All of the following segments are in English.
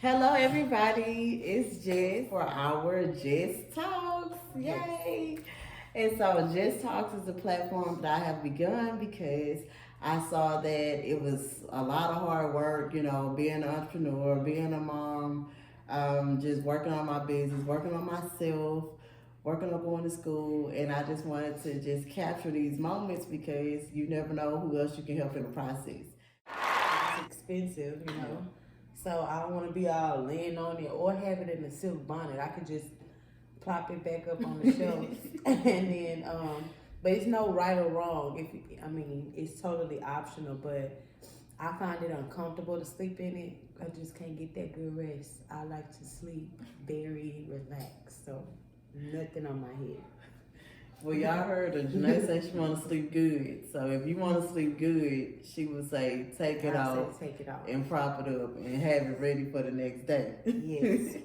Hello, everybody. It's Jess for our Jess Talks. Yay! And so, Jess Talks is a platform that I have begun because I saw that it was a lot of hard work, being an entrepreneur, being a mom, just working on my business, working on myself, working on going to school. And I just wanted to just capture these moments because you never know who else you can help in the process. It's expensive. So I don't want to be all laying on it or have it in a silk bonnet. I could just plop it back up on the shelf, and then but it's no right or wrong. It's totally optional, but I find it uncomfortable to sleep in it. I just can't get that good rest. I like to sleep very relaxed, so nothing on my head. Well, y'all heard her. Janae say she want to sleep good. So if you want to sleep good, she would say take it off, take it off, and prop it up and have it ready for the next day. Yes.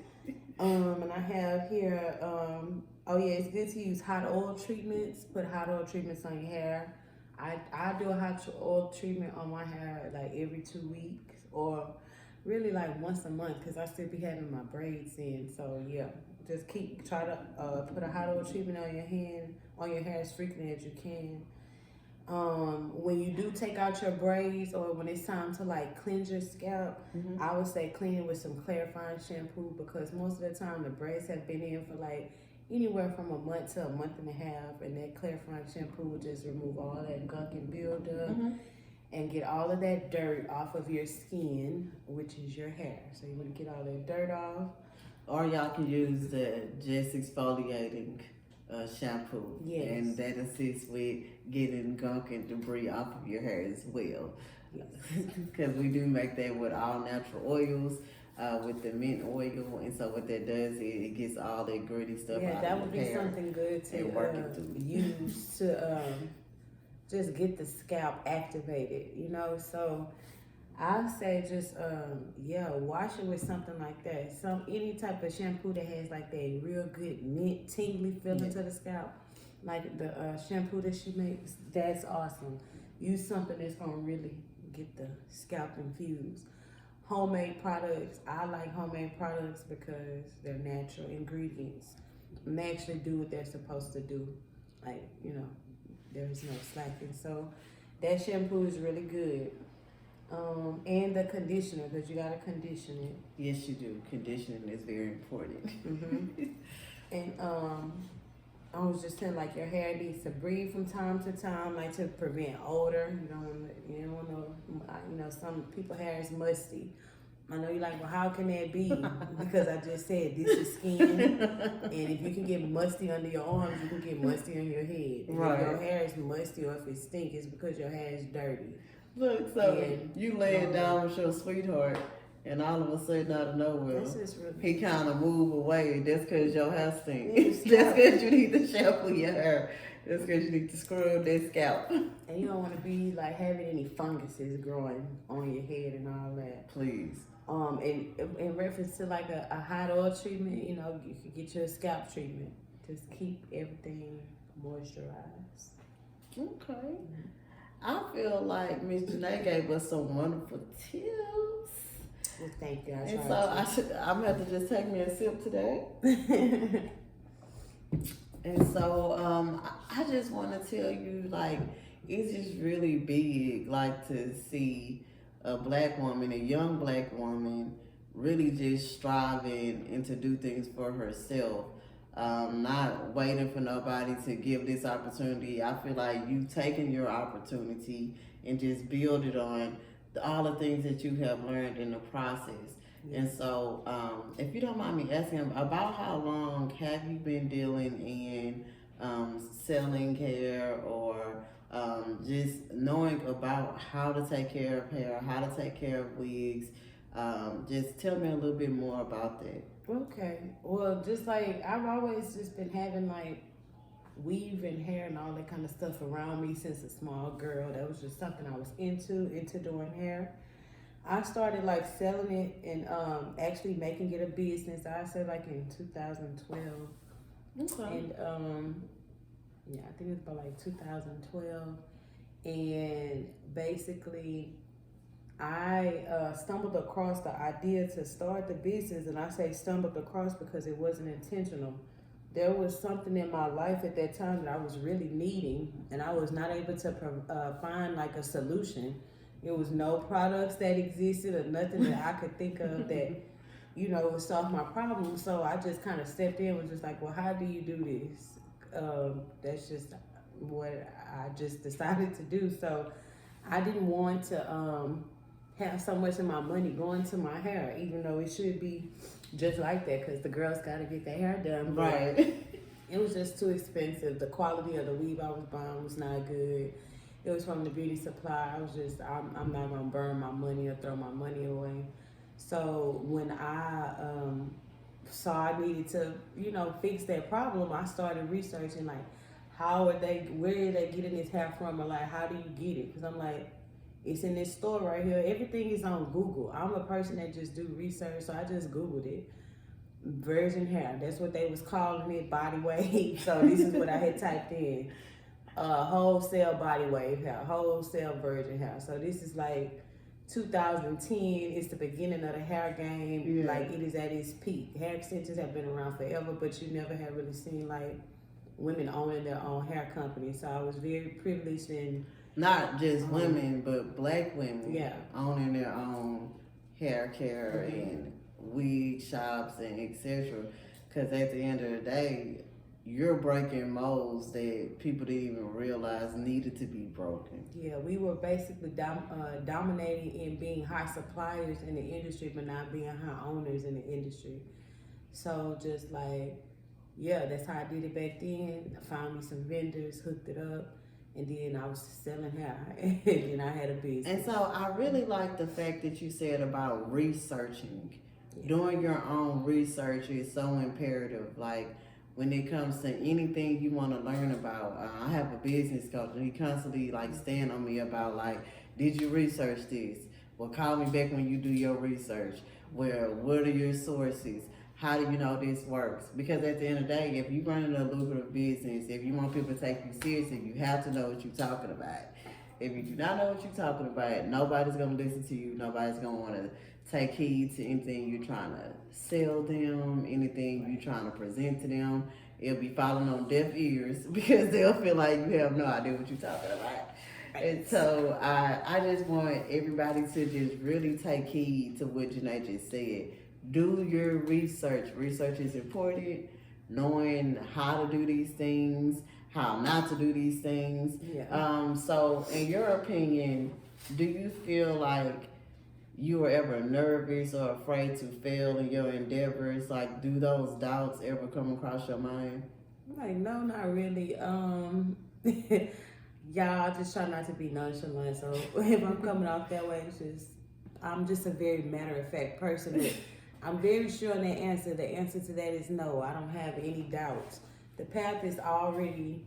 And I have here, oh yeah, it's good to use hot oil treatments. Put hot oil treatments on your hair. I do a hot oil treatment on my hair like every 2 weeks or really like once a month because I still be having my braids in. So yeah, just try to put a hot oil treatment on your hair as frequently as you can. When you do take out your braids or when it's time to like cleanse your scalp, I would say clean it with some clarifying shampoo because most of the time the braids have been in for like anywhere from a month to a month and a half, and that clarifying shampoo will just remove all that gunk and buildup and get all of that dirt off of your skin, which is your hair. So you want to get all that dirt off. Or y'all can use the Jess Exfoliating shampoo. Yes. And that assists with getting gunk and debris off of your hair as well. Yes. Because we do make that with all natural oils. With the mint oil, and so what that does is it gets all that gritty stuff out that of would your be hair something good to and work it through. use to just get the scalp activated. So I say just wash it with something like that. Any type of shampoo that has like that real good mint tingly feeling to the scalp, like the shampoo that she makes. That's awesome. Use something that's gonna really get the scalp infused. Homemade products. I like homemade products because they're natural ingredients. And they actually do what they're supposed to do. There's no slacking. So that shampoo is really good. And the conditioner, because you gotta condition it. Yes, you do. Conditioning is very important. And I was just saying, like your hair needs to breathe from time to time, like to prevent odor. You don't want to. Some people hair is musty. I know you're like, well, how can that be? Because I just said this is skin, and if you can get musty under your arms, you can get musty on your head. Right. If your hair is musty or if it stinks, it's because your hair is dirty. Look, so you lay it down with your sweetheart, and all of a sudden, out of nowhere, he kind of move away. That's because your hair stinks. That's because you need to shampoo your hair. That's because you need to scrub that scalp. And you don't want to be like having any funguses growing on your head and all that. Please. And in reference to like a hot oil treatment, you could get your scalp treatment. Just keep everything moisturized. Okay. I feel like Miss Janae gave us some wonderful tips. Well, thank you. And so I'm going to have to just take me a sip today. And so I just want to tell you, like, it's just really big, like, to see a black woman, a young black woman, really just striving and to do things for herself. Not waiting for nobody to give this opportunity. I feel like you've taken your opportunity and just build it on all the things that you have learned in the process. Yes. And so, if you don't mind me asking, about how long have you been dealing in selling hair or just knowing about how to take care of hair, how to take care of wigs? Just tell me a little bit more about that. Okay. Well, just like I've always just been having like weave and hair and all that kind of stuff around me since a small girl. That was just something I was into doing hair. I started like selling it and actually making it a business. I said like in 2012. Okay. And I think it was about like 2012. And basically I stumbled across the idea to start the business, and I say stumbled across because it wasn't intentional. There was something in my life at that time that I was really needing, and I was not able to find like a solution. There was no products that existed or nothing that I could think of that, would solve my problem. So I just kind of stepped in and was just like, well, how do you do this? That's just what I just decided to do. So I didn't want to have so much of my money going to my hair, even though it should be just like that because the girls got to get their hair done. Right. It was just too expensive. The quality of the weave I was buying was not good. It was from the beauty supply. I'm not going to burn my money or throw my money away. So when I saw I needed to, fix that problem, I started researching like, where are they getting this hair from? Or like, how do you get it? Because I'm like, it's in this store right here. Everything is on Google. I'm a person that just do research, so I just Googled it. Virgin hair. That's what they was calling it, body wave. So this is what I had typed in. Wholesale body wave hair, wholesale virgin hair. So this is like 2010. It's the beginning of the hair game. Yeah. Like it is at its peak. Hair extensions have been around forever, but you never have really seen like women owning their own hair company. So I was very privileged in not just women, but black women, yeah, owning their own hair care and wig shops and etc. Because at the end of the day, you're breaking molds that people didn't even realize needed to be broken. Yeah, we were basically dominating in being high suppliers in the industry, but not being high owners in the industry. So just like, yeah, that's how I did it back then. I found me some vendors, hooked it up, and then I was selling hair, and then I had a business. And so I really like the fact that you said about researching. Yeah. Doing your own research is so imperative. Like when it comes to anything you want to learn about, I have a business coach, and he constantly like stand on me about like, did you research this? Well, call me back when you do your research. Well, what are your sources? How do you know this works? Because at the end of the day, if you're running a lucrative business, if you want people to take you seriously, you have to know what you're talking about. If you do not know what you're talking about, nobody's going to listen to you. Nobody's going to want to take heed to anything you're trying to sell them, anything you're trying to present to them. It'll be falling on deaf ears because they'll feel like you have no idea what you're talking about. And so I just want everybody to just really take heed to what Janae just said. Do your research. Research is important. Knowing how to do these things, how not to do these things. Yeah. So in your opinion, do you feel like you were ever nervous or afraid to fail in your endeavors? Like, do those doubts ever come across your mind? Like, no, not really. Y'all just try not to be nonchalant. So if I'm coming off that way, I'm just a very matter of fact person. But I'm very sure on that answer. The answer to that is no. I don't have any doubts. The path is already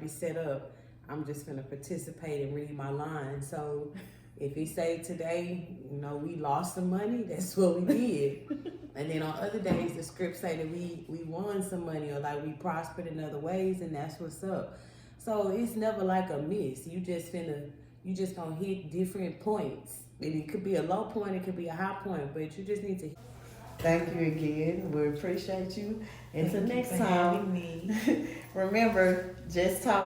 set up. I'm just gonna participate and read my lines. So if he say today, we lost some money, that's what we did. And then on other days, the script say that we won some money or like we prospered in other ways, and that's what's up. So it's never like a miss. You just gonna hit different points. And it could be a low point, it could be a high point, but you just need to. Thank you again. We appreciate you. Until next time, having me. Remember, JessTalks.